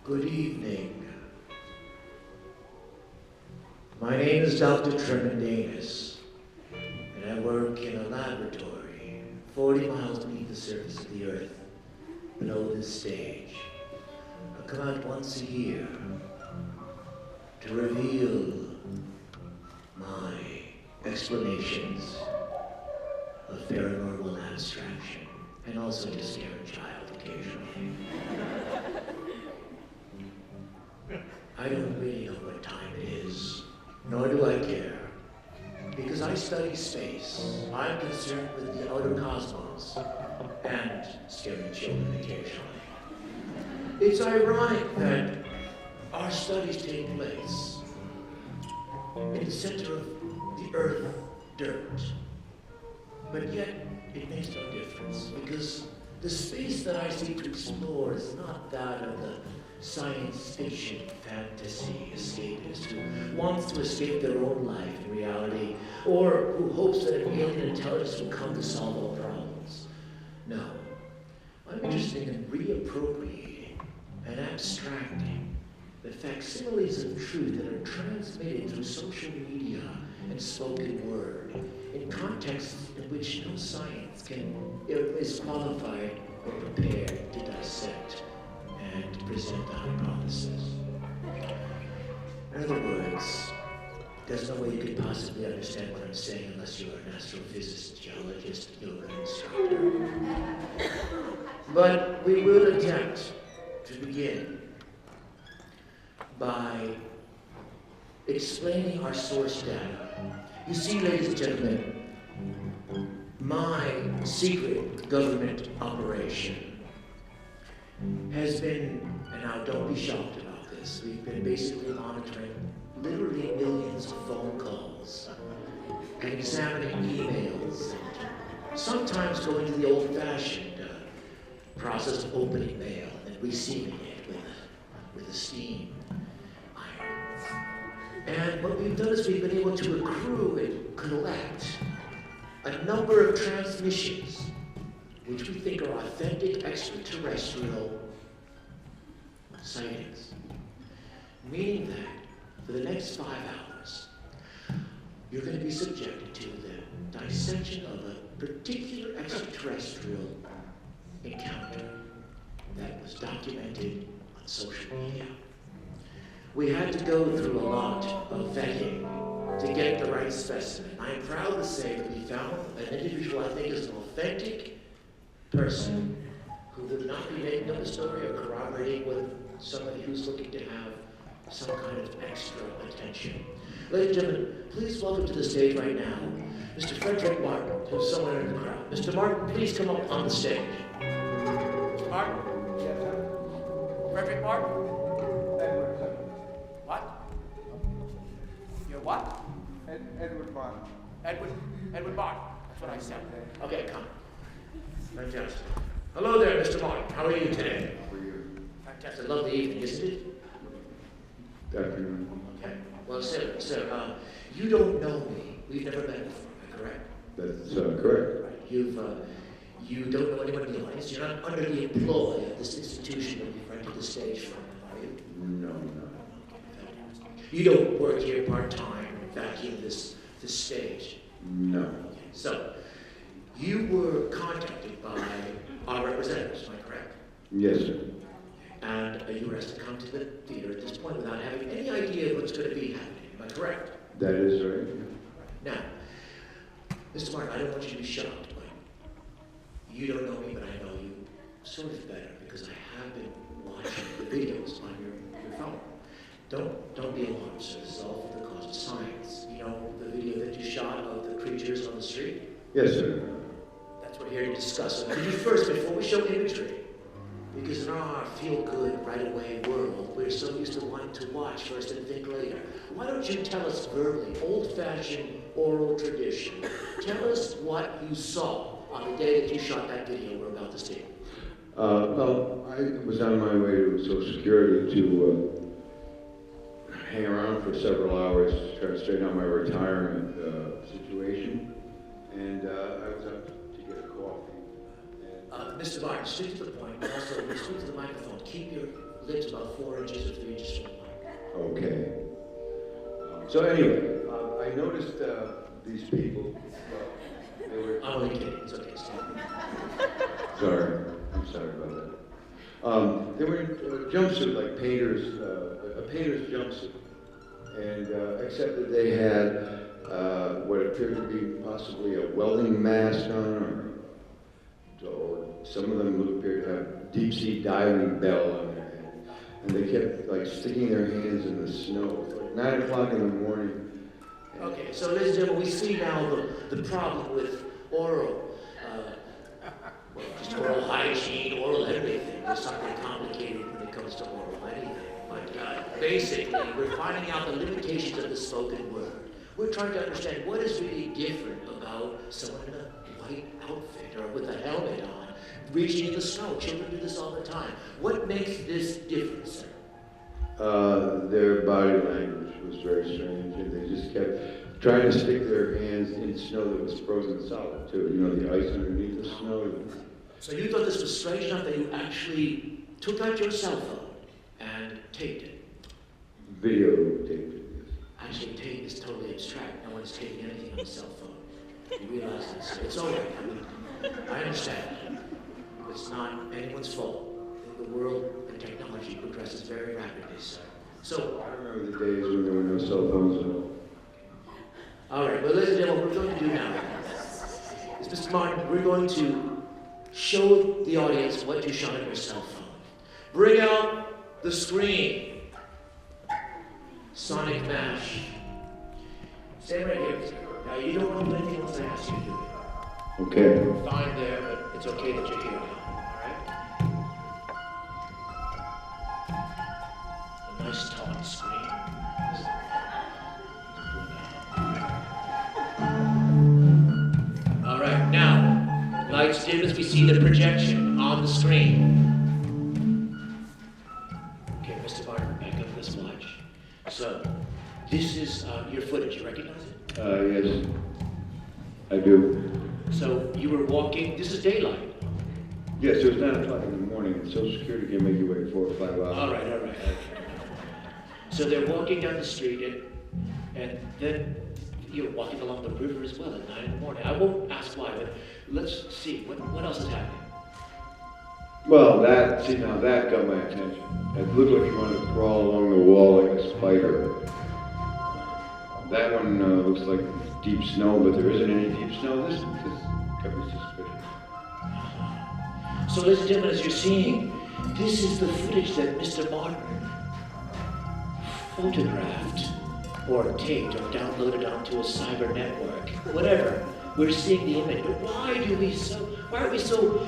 Good evening. My name is Dr. Tremendanus, and I work in a laboratory 40 miles beneath the surface of the earth, below this stage. I come out once a year to reveal my explanations of paranormal abstraction, and also to scare a child occasionally. I don't really know what time it is, nor do I care, because I study space. I'm concerned with the outer cosmos and scaring children occasionally. It's ironic that our studies take place in the center of the earth dirt, but yet it makes no difference, because the space that I seek to explore is not that of the science fiction fantasy escapist who wants to escape their own life in reality, or who hopes that an alien intelligence will come to solve all problems. No, I'm interested in reappropriating and abstracting the facsimiles of truth that are transmitted through social media and spoken word in contexts in which no science is qualified or prepared to dissect and present the hypothesis. In other words, there's no way you could possibly understand what I'm saying unless you're an astrophysicist, geologist, yoga instructor. But we will attempt to begin by explaining our source data. You see, ladies and gentlemen, my secret government operation has been, and now don't be shocked about this, we've been basically monitoring literally millions of phone calls and examining emails, and sometimes going to the old-fashioned process of opening mail and receiving it with a steam iron. And what we've done is we've been able to accrue and collect a number of transmissions which we think are authentic extraterrestrial sightings. Meaning that for the next 5 hours, you're going to be subjected to the dissection of a particular extraterrestrial encounter that was documented on social media. We had to go through a lot of vetting to get the right specimen. I am proud to say that we found an individual I think is an authentic person who would not be making up a story or corroborating with somebody who's looking to have some kind of extra attention. Ladies and gentlemen, please welcome to the stage right now, Mr. Frederick Martin, who's somewhere in the crowd. Mr. Martin, please come up on the stage. Mr. Martin? Yes, sir. Frederick Martin? Edward, sir. What? You're what? Edward Martin. Edward Martin. That's what I said. Okay, come. Fantastic. Hello there, Mr. Martin. How are you today? How are you? Fantastic. Lovely evening, isn't it? Good afternoon. Okay. Well, sir, you don't know me. We've never met before, am I correct? That's correct. Right. You don't know anyone in the audience. You're not under the employ of this institution that we've rented the stage from, are you? No. Okay, fantastic. You don't work here part-time, vacuum this stage? No. Okay. So, you were contacted by our representatives, am I correct? Yes, sir. And you were asked to come to the theater at this point without having any idea of what's going to be happening, am I correct? That is right. Now, Mr. Martin, I don't want you to be shocked, but you don't know me, but I know you sort of better because I have been watching the videos on your phone. Don't be alarmed, sir. This is all for the cause of science. You know the video that you shot of the creatures on the street? Yes, sir. That's what we're here to discuss. Could you first, before we show imagery, because in our feel-good, right-away world, we're so used to wanting to watch first and think later. Why don't you tell us verbally, old-fashioned oral tradition, tell us what you saw on the day that you shot that video we're about to see. Well, I was on my way to Social Security to hang around for several hours to try to straighten out my retirement situation, and I was up to get a coffee. Mr. Martin, stick to the point, but also when you speak to the microphone, keep your lips about 4 inches or 3 inches from the mic. Okay. So anyway, I noticed these people, they were... I'm only kidding. It's okay. Stop. Sorry, I'm sorry about that. They were in a jumpsuit, like painters, a painter's jumpsuit. And except that they had what appeared to be possibly a welding mask on, or some of them appeared to have deep sea diving bell on their head. And they kept like sticking their hands in the snow. It's like 9 o'clock in the morning. Okay, so ladies and gentlemen, we see now the problem with oral, just oral hygiene, oral everything. There's something complicated when it comes to oral anything. But basically, we're finding out the limitations of the spoken word. We're trying to understand what is really different about someone in a white outfit or with a helmet on, reaching in the snow. Children do this all the time. What makes this different, sir? Their body language was very strange, and they just kept trying to stick their hands in snow that was frozen solid, too. You know, the ice underneath the snow. So you thought this was strange enough that you actually took out your cell phone and taped it? Videotaped it, yes. Actually, tape is totally abstract. No one's taping anything on a cell phone. You realize this? It's all right. I understand. It's not anyone's fault. The world and technology progresses very rapidly, sir. So, I remember the days when there were no cell phones at all. all right, well, ladies and gentlemen, what we're going to do now is, Mr. Martin, we're going to show the audience what you shot on your cell phone. Bring out the screen. Sonic Mash. Stay right here. Now, you don't want to do anything else I ask you to do. Okay. You're fine there, but it's okay that you're here now. All right? A nice taut screen. All right, now, lights dim as we see the projection on the screen. Okay, Mr. Martin, back up this watch. So, this is your footage. You recognize it? Yes, I do. So, you were walking. This is daylight. Yes, it was 9 o'clock in the morning, and Social Security can make you wait 4 or 5 hours. All right, okay. So they're walking down the street, and then you're walking along the river as well at 9 in the morning. I won't ask why, but let's see. What else is happening? Well, that got my attention. It looked like you wanted to crawl along the wall like a spider. That one looks like deep snow, but there isn't any deep snow. This got me suspicious. So, ladies and gentlemen, as you're seeing, this is the footage that Mr. Martin photographed, or taped, or downloaded onto a cyber network. Whatever. We're seeing the image. But why are we so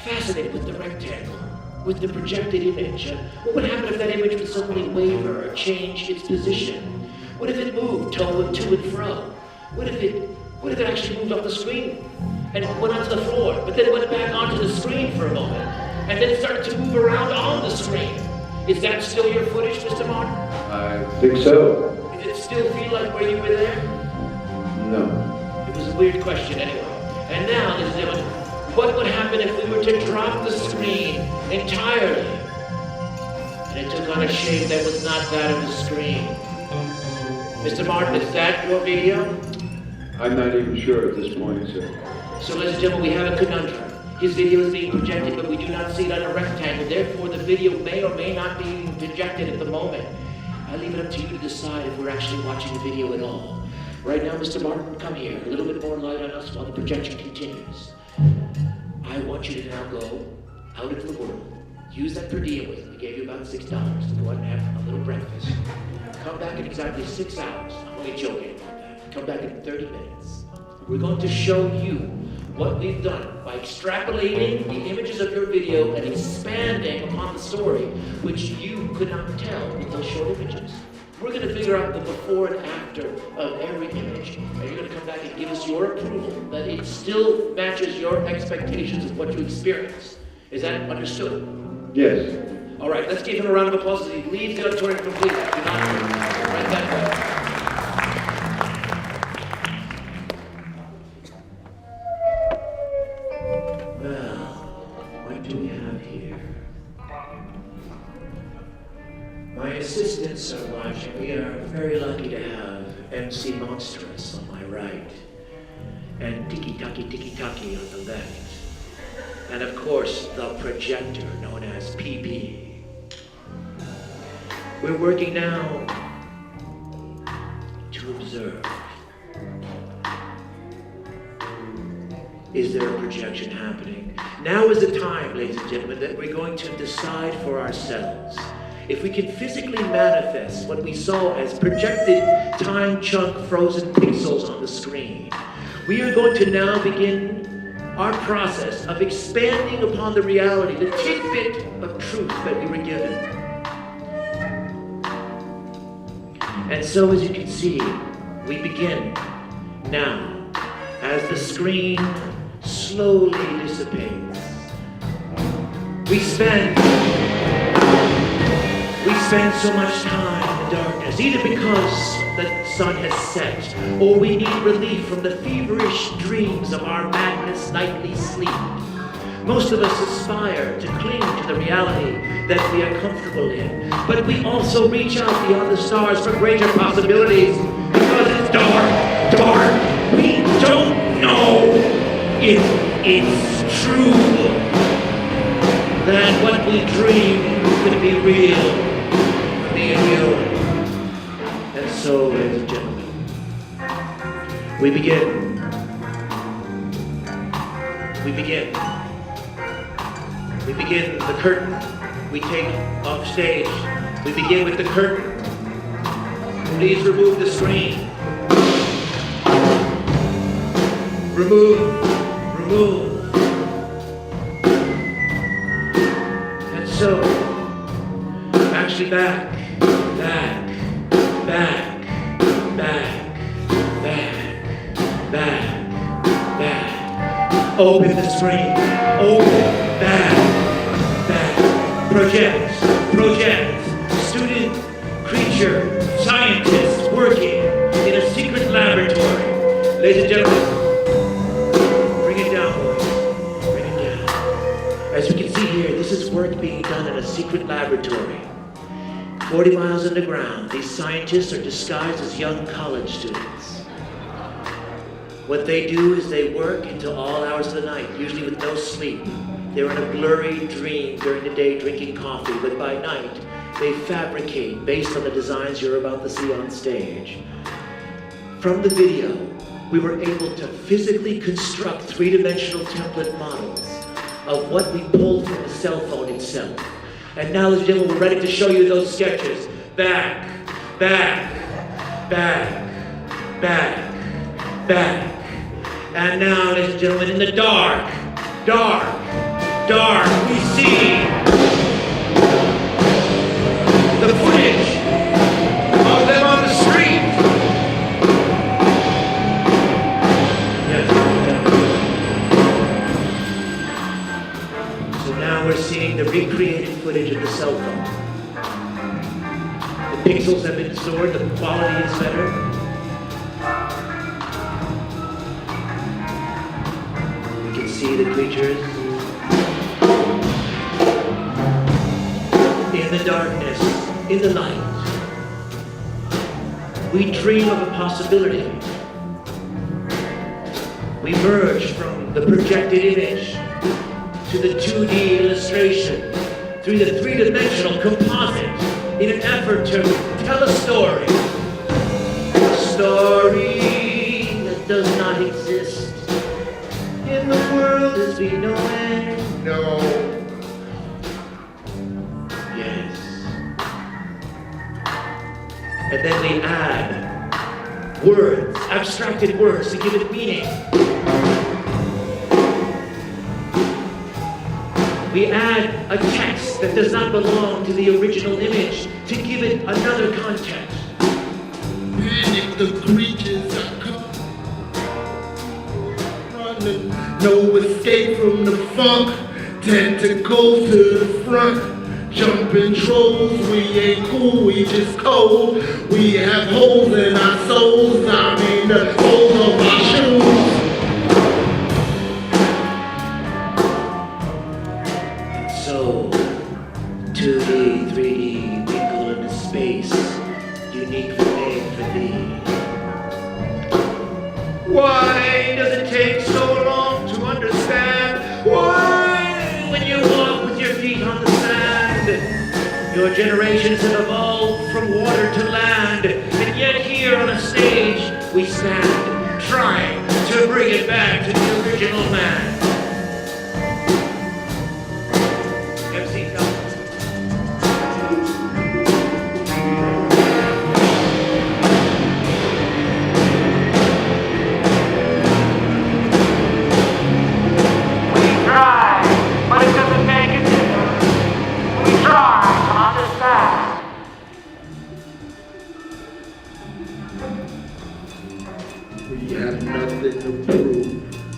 fascinated with the rectangle, with the projected image? What would happen if that image would suddenly waver or change its position? What if it moved to and fro? What if it actually moved off the screen and went onto the floor, but then it went back onto the screen for a moment, and then it started to move around on the screen? Is that still your footage, Mr. Martin? I think so. Does it still feel like where you were there? No. It was a weird question anyway. And now, ladies and gentlemen, what would happen if we were to drop the screen entirely? And it took on a shape that was not that of the screen. Mr. Martin, is that your video? I'm not even sure at this point, sir. So, ladies and gentlemen, we have a conundrum. His video is being projected, but we do not see it on a rectangle. Therefore, the video may or may not be projected at the moment. I leave it up to you to decide if we're actually watching the video at all. Right now, Mr. Martin, come here. A little bit more light on us while the projection continues. I want you to now go out into the world. Use that per diem with. We gave you about $6 to go out and have a little breakfast. Come back in exactly 6 hours. I'm only joking about that. Come back in 30 minutes. We're going to show you what we've done by extrapolating the images of your video and expanding upon the story, which you could not tell with those short images. We're going to figure out the before and after of every image, and you're going to come back and give us your approval that it still matches your expectations of what you experienced. Is that understood? Yes. All right, let's give him a round of applause as he leaves the auditorium completely. Do not right that way. Well, what do we have here? My assistants are watching. We are very lucky to have MC Monstrous on my right and Tiki Taki on the left. And of course, the projector known as PP. We're working now to observe. Is there a projection happening? Now is the time, ladies and gentlemen, that we're going to decide for ourselves if we can physically manifest what we saw as projected time chunk frozen pixels on the screen. We are going to now begin our process of expanding upon the reality, the tidbit of truth that we were given. And so, as you can see, we begin now as the screen slowly dissipates. We spend so much time in the darkness, either because the sun has set, or we need relief from the feverish dreams of our madness nightly sleep. Most of us aspire to cling to the reality that we are comfortable in, but we also reach out beyond the stars for greater possibilities, because it's dark. We don't know if it's true that what we dream could be real. And so, ladies and gentlemen, we begin. The curtain we take off stage. We begin with the curtain. Please remove the screen. Remove. And so, actually back. Open the screen. Open. Back. Project. Student, creature, scientist working in a secret laboratory. Ladies and gentlemen, bring it down, boys. Bring it down. As you can see here, this is work being done in a secret laboratory. 40 miles underground, these scientists are disguised as young college students. What they do is they work until all hours of the night, usually with no sleep. They're in a blurry dream during the day drinking coffee, but by night, they fabricate based on the designs you're about to see on stage. From the video, we were able to physically construct three-dimensional template models of what we pulled from the cell phone itself. And now, ladies and gentlemen, we're ready to show you those sketches. Back. And now, ladies and gentlemen, in the dark, we see the footage of them on the street. Yes. So now we're seeing the recreated footage of the cell phone. The pixels have been stored, the quality is better. See the creatures in the darkness, in the light. We dream of a possibility. We merge from the projected image to the 2D illustration through the three-dimensional composite in an effort to tell a story. A story that does not exist in the world as we know it. No. Yes. And then we add words, abstracted words to give it meaning. We add a text that does not belong to the original image to give it another context. If the creatures are running, no escape from the funk, tentacles to the front, jumping trolls, we ain't cool, we just cold, we have holes in our souls, I mean the holes of our shoes. So, 2D, 3D, winkle in space, uniquely made for thee. Why does it take so long to understand? Why, when you walk with your feet on the sand, your generations have evolved from water to land, and yet here on a stage we stand, trying to bring it back to the original man. MC Felton. We try, but it doesn't make it different. We try to understand. We have nothing to prove.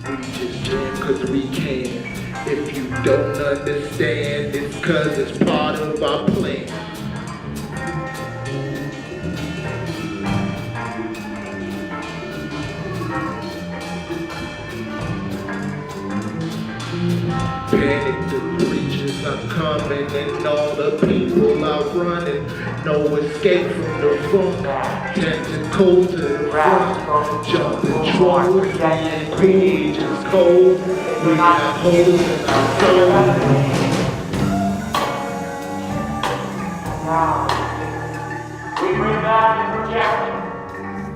We just jam cause we can. If you don't understand, it's cause it's part of our plan. Panic, the preachers are coming and all the people are running. No escape from the funk. Tentacles to the front. Jumping trolls, and creatures cold. We have holes in our soul. Now, we bring back the projection.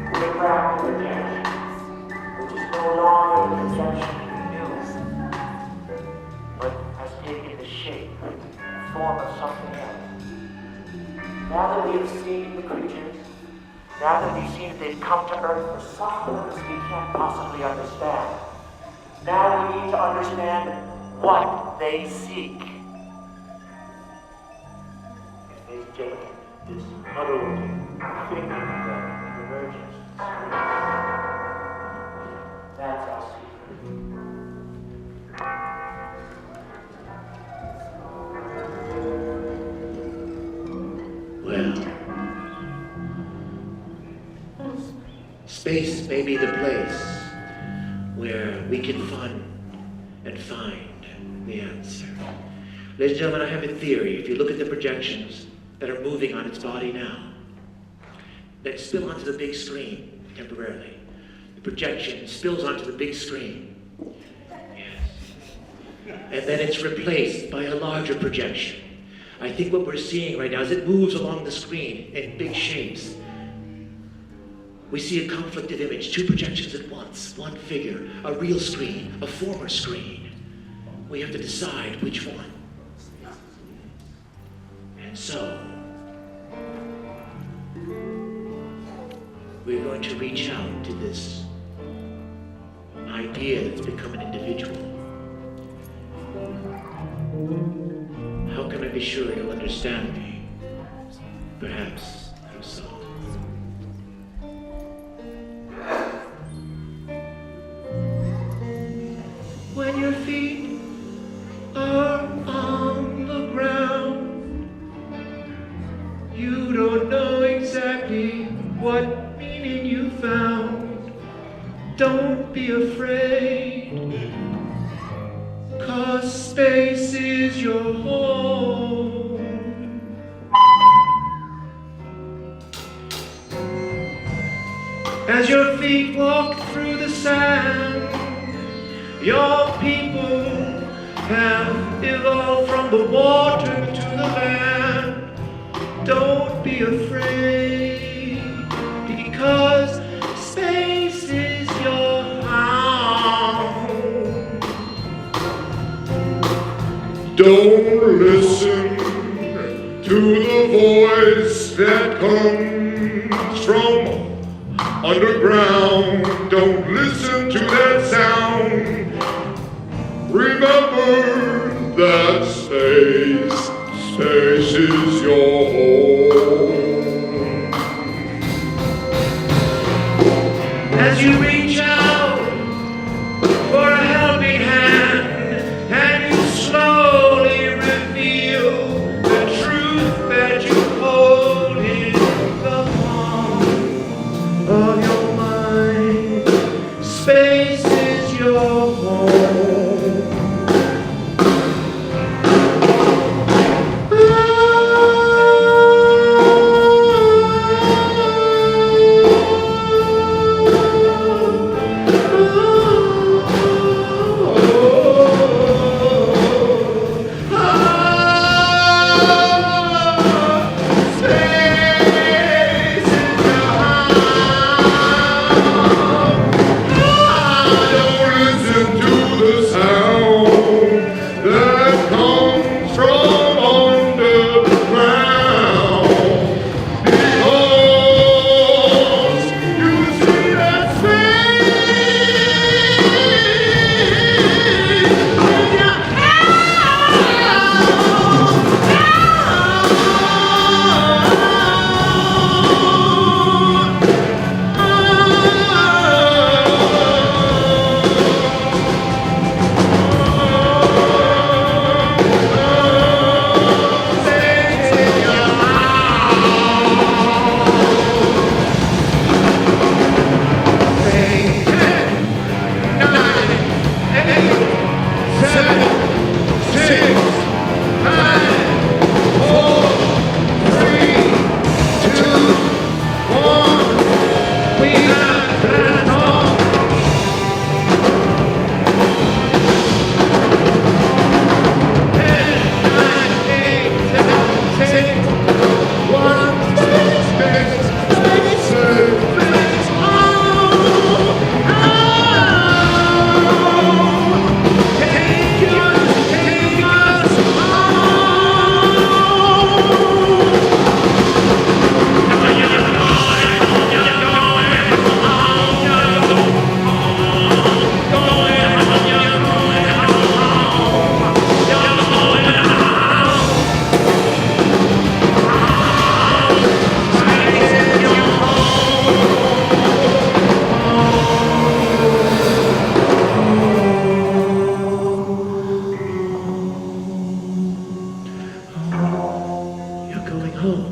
We bring back the projection, which is no longer the projection we knew, but has taken the shape and form of something else. Now that we have seen the creatures, now that we've seen that they've come to Earth for some purpose we can't possibly understand, now we need to understand what they seek. If they've taken this huddled thinking that emerges, that's our secret. Well, space may be the place where we can find the answer. Ladies and gentlemen, I have a theory. If you look at the projections that are moving on its body now, that spill onto the big screen temporarily. The projection spills onto the big screen. Yes. And then it's replaced by a larger projection. I think what we're seeing right now, as it moves along the screen in big shapes, we see a conflicted image, two projections at once, one figure, a real screen, a former screen. We have to decide which one. And so, we're going to reach out to this idea that's become an individual. How can I be sure you'll understand me? Perhaps through song. When your feet are on the ground, you don't know exactly what meaning you found. Don't be afraid, 'cause space is your home. As your feet walk through the sand, your people have evolved from the water to the land. Don't be afraid, because space is your home. Don't listen to the voice that comes from underground. Don't listen to that sound. Remember that space is your home. As you reach out for a helping hand, and you slowly reveal the truth that you hold in the palm of your mind. Space is your home. Oh.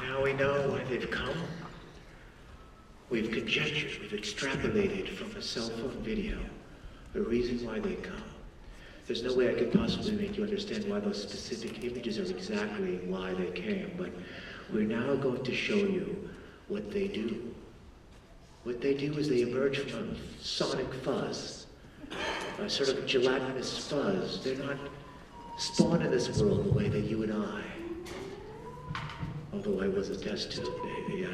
Now we know why they've come. We've conjectured, we've extrapolated from a cell phone video the reason why they come. There's no way I could possibly make you understand why those specific images are exactly why they came, but we're now going to show you what they do. What they do is they emerge from a sonic fuzz, a sort of gelatinous fuzz. They're not spawned in this world the way that you and I. Although I was a test tube baby,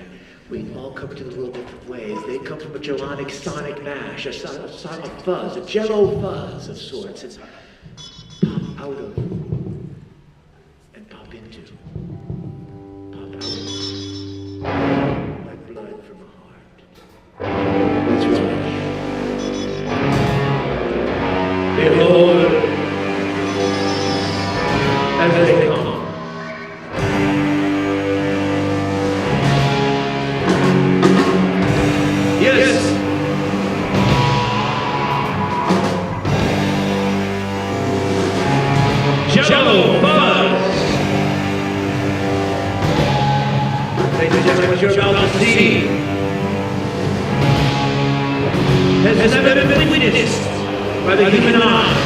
we all come to the world different ways. They come from a gelonic sonic mash, a sonic fuzz, a jello fuzz of sorts, and pop out of, and pop into, pop out, like blood from a heart. That's right. Behold, as they come. Jello Buzz! Ladies and gentlemen, what you're about to see has never been witnessed by the human eye.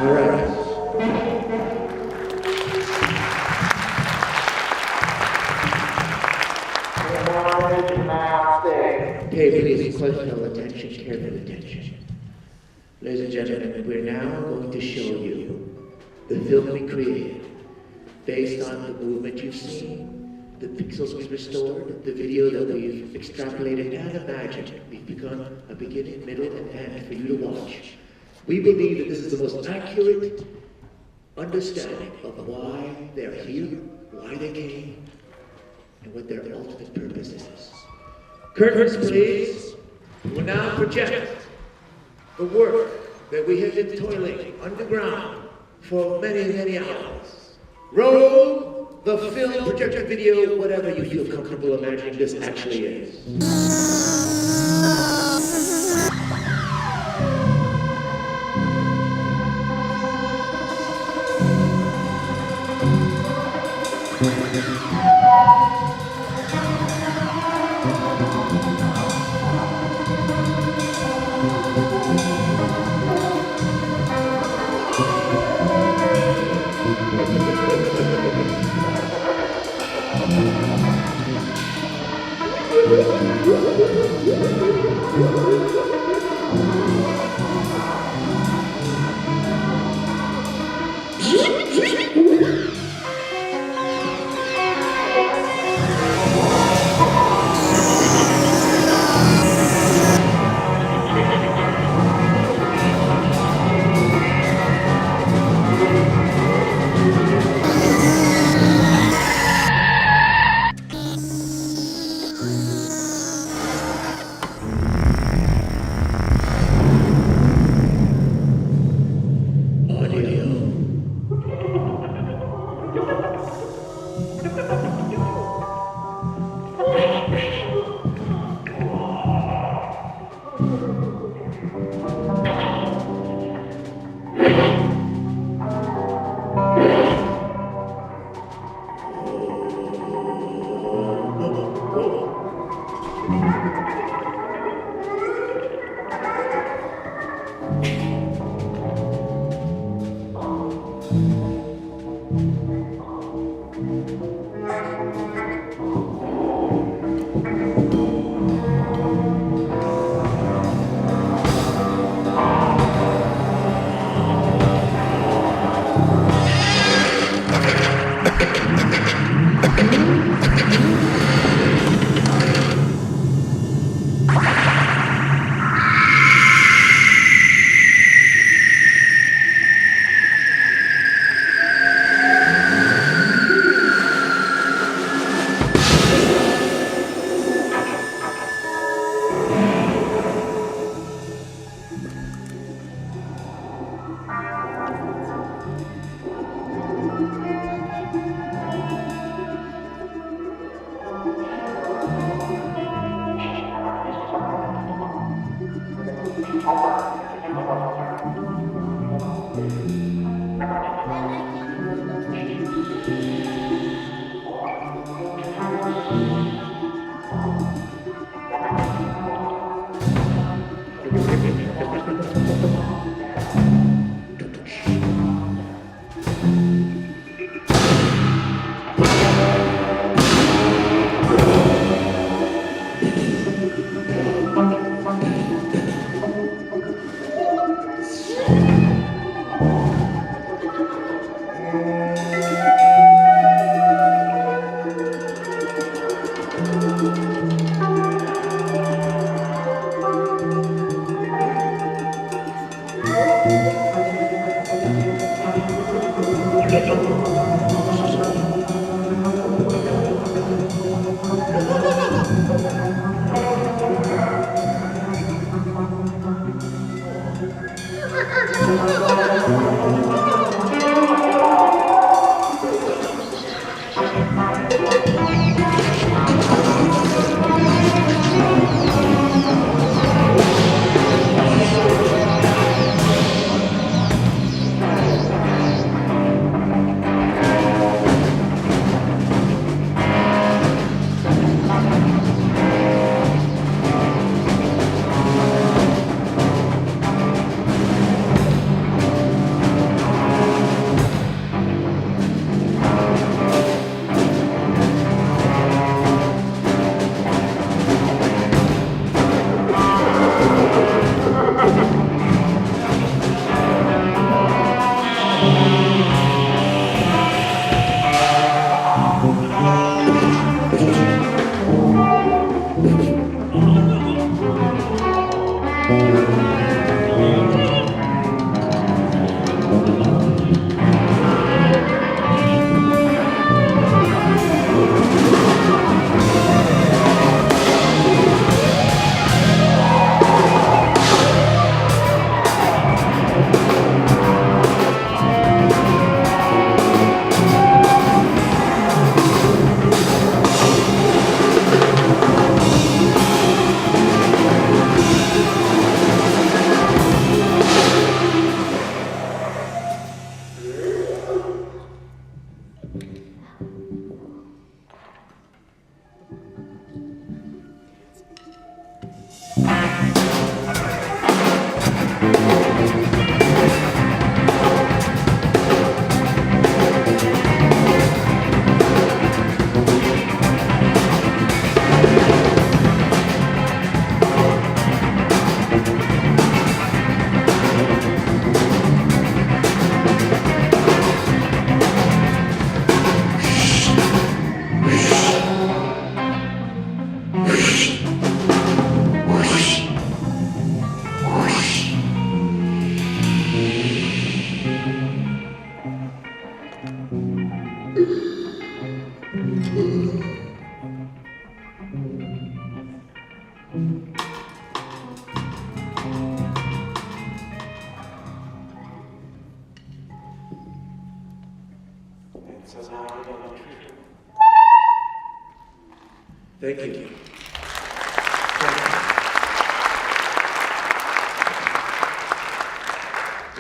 All right. Okay, please, personal attention, careful attention. Ladies and gentlemen, we're now going to show you the film we created based on the movement you've seen, the pixels we've restored, the video that we've extrapolated and imagined. We've begun a beginning, middle, and end for you to watch. We believe that this is the most accurate understanding of why they're here, why they came, and what their ultimate purpose is. Curtains, please. We will now project the work that we have been toiling underground for many, many hours. Roll the film, projector, video, whatever you feel comfortable imagining this actually is. Thank you.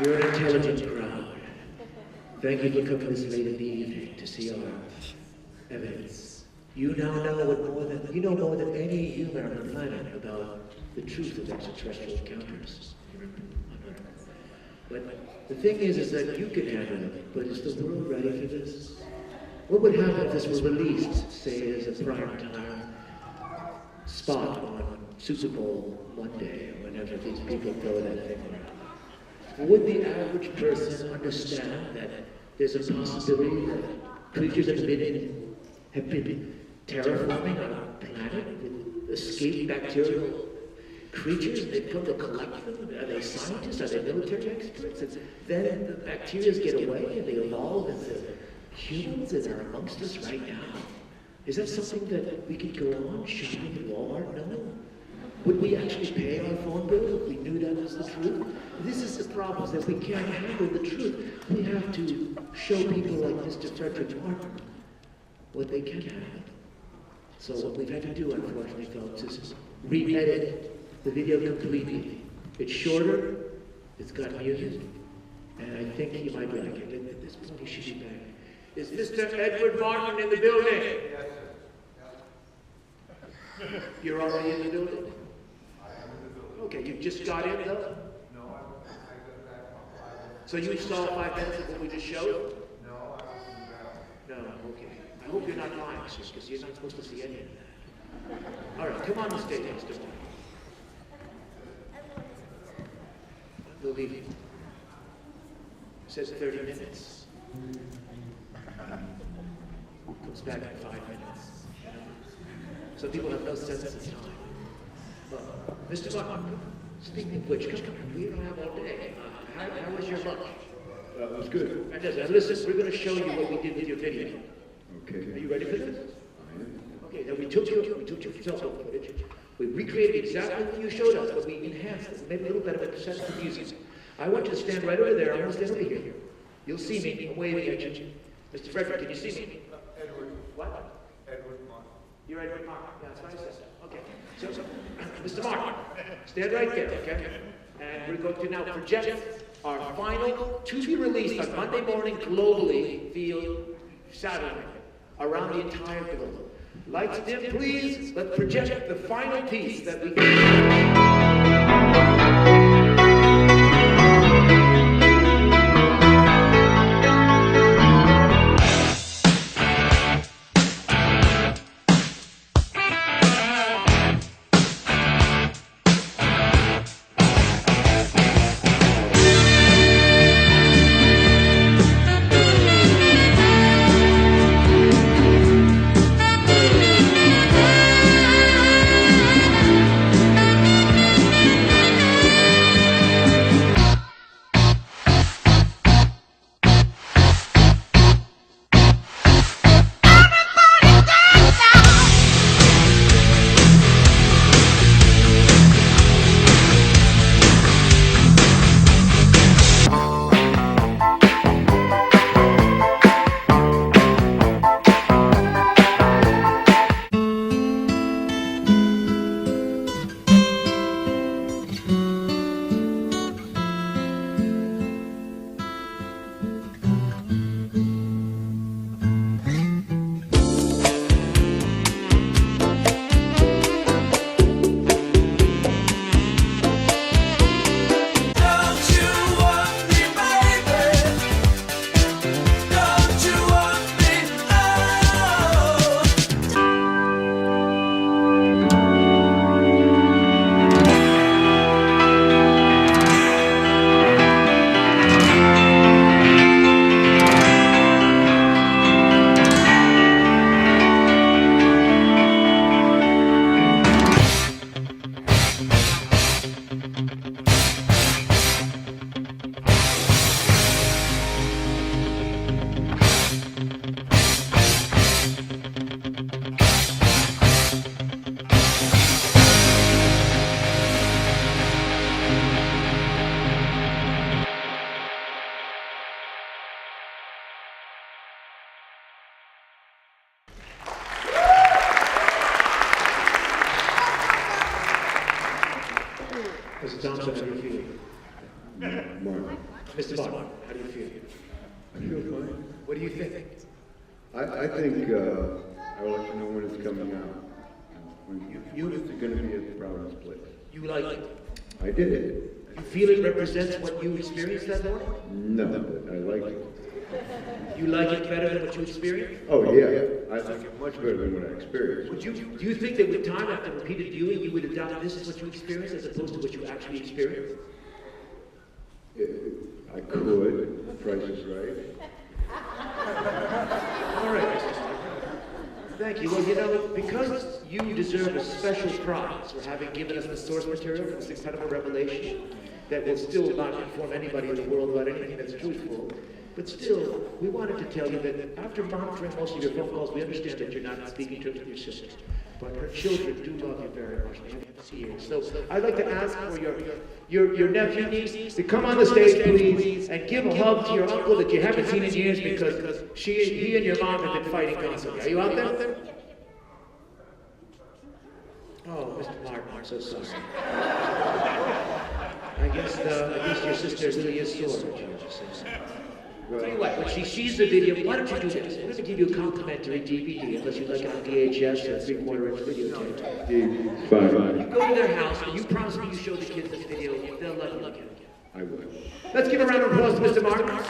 You're an intelligent crowd. Thank you for coming this late in the evening to see our evidence. You now know more than any human on the planet about the truth of extraterrestrial encounters. But the thing is that you can handle it, but is the world ready for this? What would happen if this were released, say, as a prime time spot on Super Bowl Monday, or whenever these people throw that thing around? Would the average person understand that there's a possibility that creatures have been terraforming our planet with escaped bacterial creatures? They've come to collect them? Are they scientists? Are they military experts? And then the bacteria get away and they evolve into humans that are amongst us right now? Is that something that we could go on shopping at Walmart? No. Would we actually pay our phone bill if we knew that was the truth? This is the problem, is that we can't handle the truth. We have to show people like Mr. Frederick Martin what they can handle. So what we've had to do, unfortunately, folks, is re-edit the video completely. It's shorter, it's got music, and I think he might like it. And at this point, he should be back. Is Mr. Edward Martin in the building? Yes, sir. You're already in the building? I am in the building. Okay, you just got in, though? No, I got back about 5 minutes. So you saw 5 minutes of what we just showed? No, I wasn't around. No, okay. I hope you're not lying, because you're not supposed to see any of that. All right, come on the stage, Mr. Martin. Believe you. It says 30 minutes. Comes back in 5 minutes. So people have no sense of time. Mr. Martin, speaking of which, come on, we don't have all day. How was your lunch? It was good. Fantastic. Now listen, we're going to show you what we did with your video. Okay. Are you ready for this? I am. Okay, now we took your cell phone footage. We recreated exactly what you showed us, but we enhanced it. We made it a little better with percent of the music. I want you to stand right over there. I'm going to stand over here. You'll see me. I'm waving at you. Mr. Frederick, can you see me? Edward. What? Edward Mark. You're Edward Mark. Yeah, that's what I said. Okay. So, Mr. Mark, stand right there, okay? And we're going to now project our final, to be released on Monday morning globally via satellite around the entire globe. Lights dim, please. Let's project the final piece that we Mr. Thompson, how do you feel? Mark. Mr. Mark, how do you feel? I feel fine. What do you think? I think I will let you know when it's coming out. When it's going to be at the Providence Place. You like it? I did it. You feel it represents what you experienced that morning? No, but I like it. You like it better than what you experienced? Oh, yeah. I like it much better than what I experienced. Do you think that with time, after repeated viewing, you would adopt this as what you experienced as opposed to what you actually experienced? I could. The price is right. All right, Mr. Stark. Thank you. Well, you know, because you deserve a special prize for having given us the source material for this incredible revelation that will still not inform anybody in the world about anything that's truthful. But still, we wanted to tell you that after monitoring most of your phone calls, we understand that you're not speaking terms with your sister. But her children do love you very much. They have to see you. So I'd like to ask for your nephew, niece, to come on the stage, please, and give a hug to your uncle that you haven't seen in years because he and your mom have been fighting constantly. Are you out there? Oh, Mr. Martin, I'm so sorry. I guess your sister really is sore. Tell you what, when she sees the video, why don't you do this? We're going to give you a complimentary DVD, unless you like it on VHS or 3/4-inch videotape. Fine. You go to their house, and you promise me you show the kids this video, they'll love you again. I will. Let's give a round of applause to Mr. Martin. And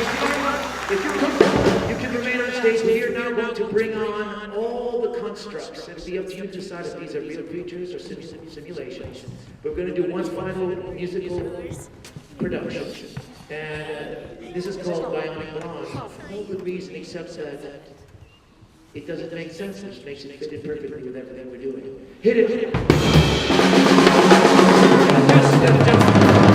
Mr. Martin, if you're comfortable, you can remain on stage. We are now going to bring on all the constructs. It'll be up to you to decide if these are real creatures or simulations. We're going to do one final musical production. And this is called Bionic Blonde. For no good reason except that it doesn't make sense, which makes it fit in perfectly with everything we're doing. Hit it, hit it. Yes,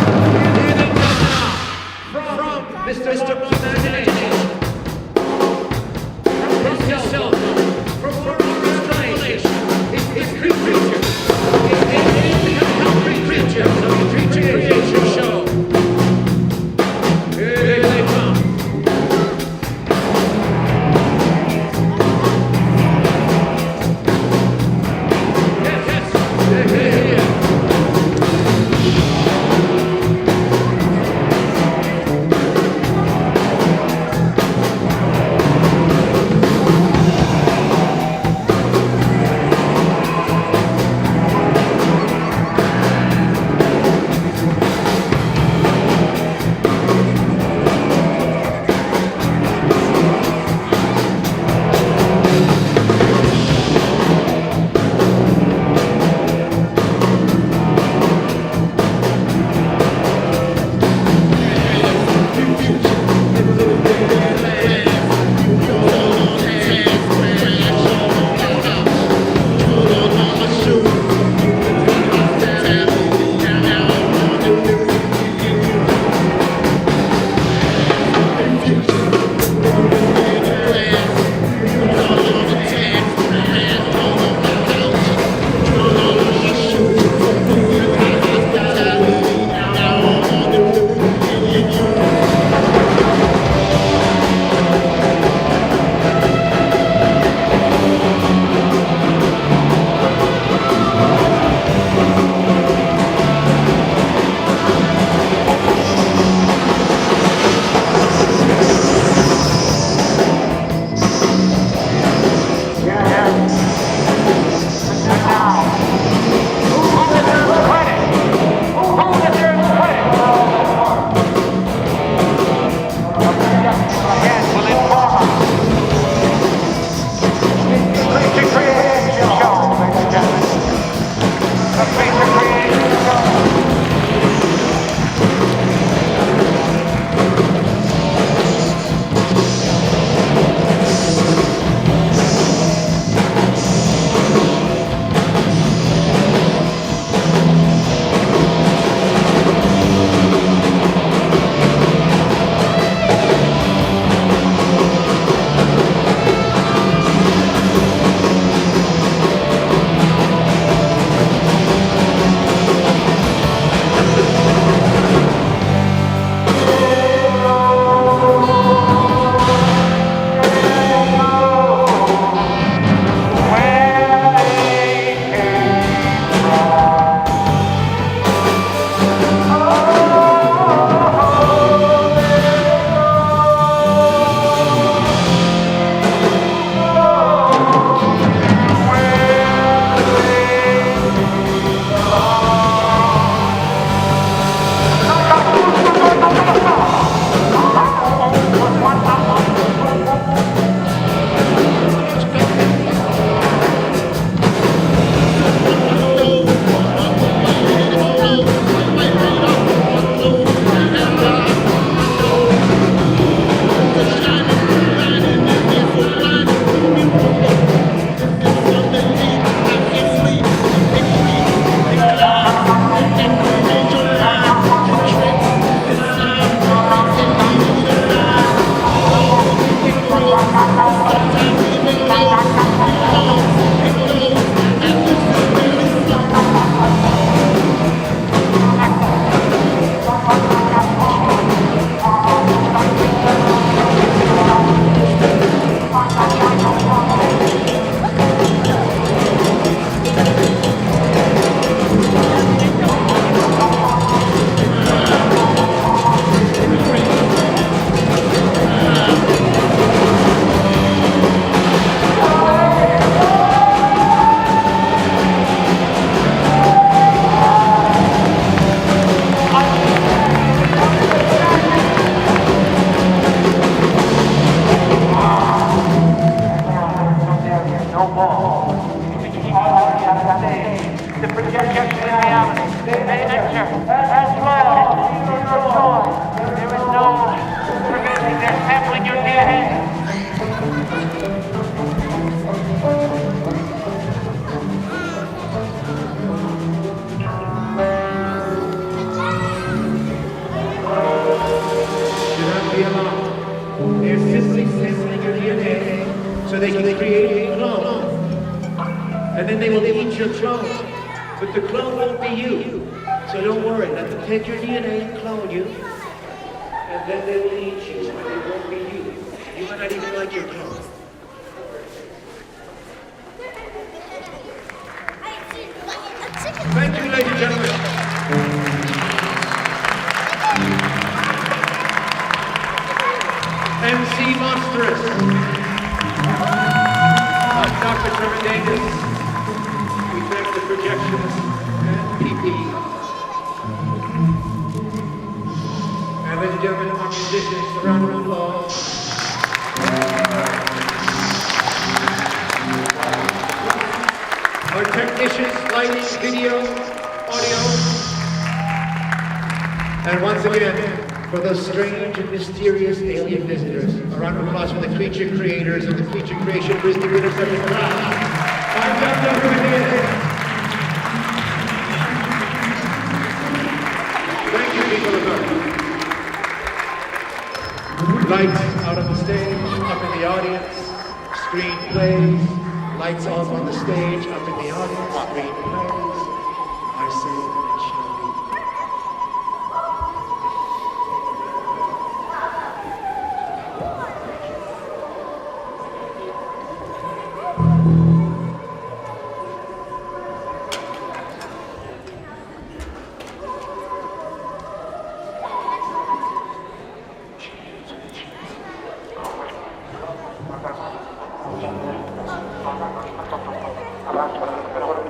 They're simply sampling your DNA so they can create a clone. And then they will eat your clone. But the clone won't be you. So don't worry, let them take your DNA and clone you. And then they will eat you, and it won't be you. You might not even like your clone. Thank you, ladies and gentlemen. MC Monstrous. Dr. Trevor Davis. We thank the projectionist and PP. And ladies and gentlemen, our musicians, a round of applause. Our technicians, lighting, video, audio. And once again, for those strange and mysterious alien visitors, a round of applause for the creature creators of the creature creation Disney winners of the class. I'm Dr. Trevor. Thank you, people of Earth. Lights out on the stage, up in the audience, screen plays, lights off on the stage, up in the audience, screen plays. I say it shall be. Abajo,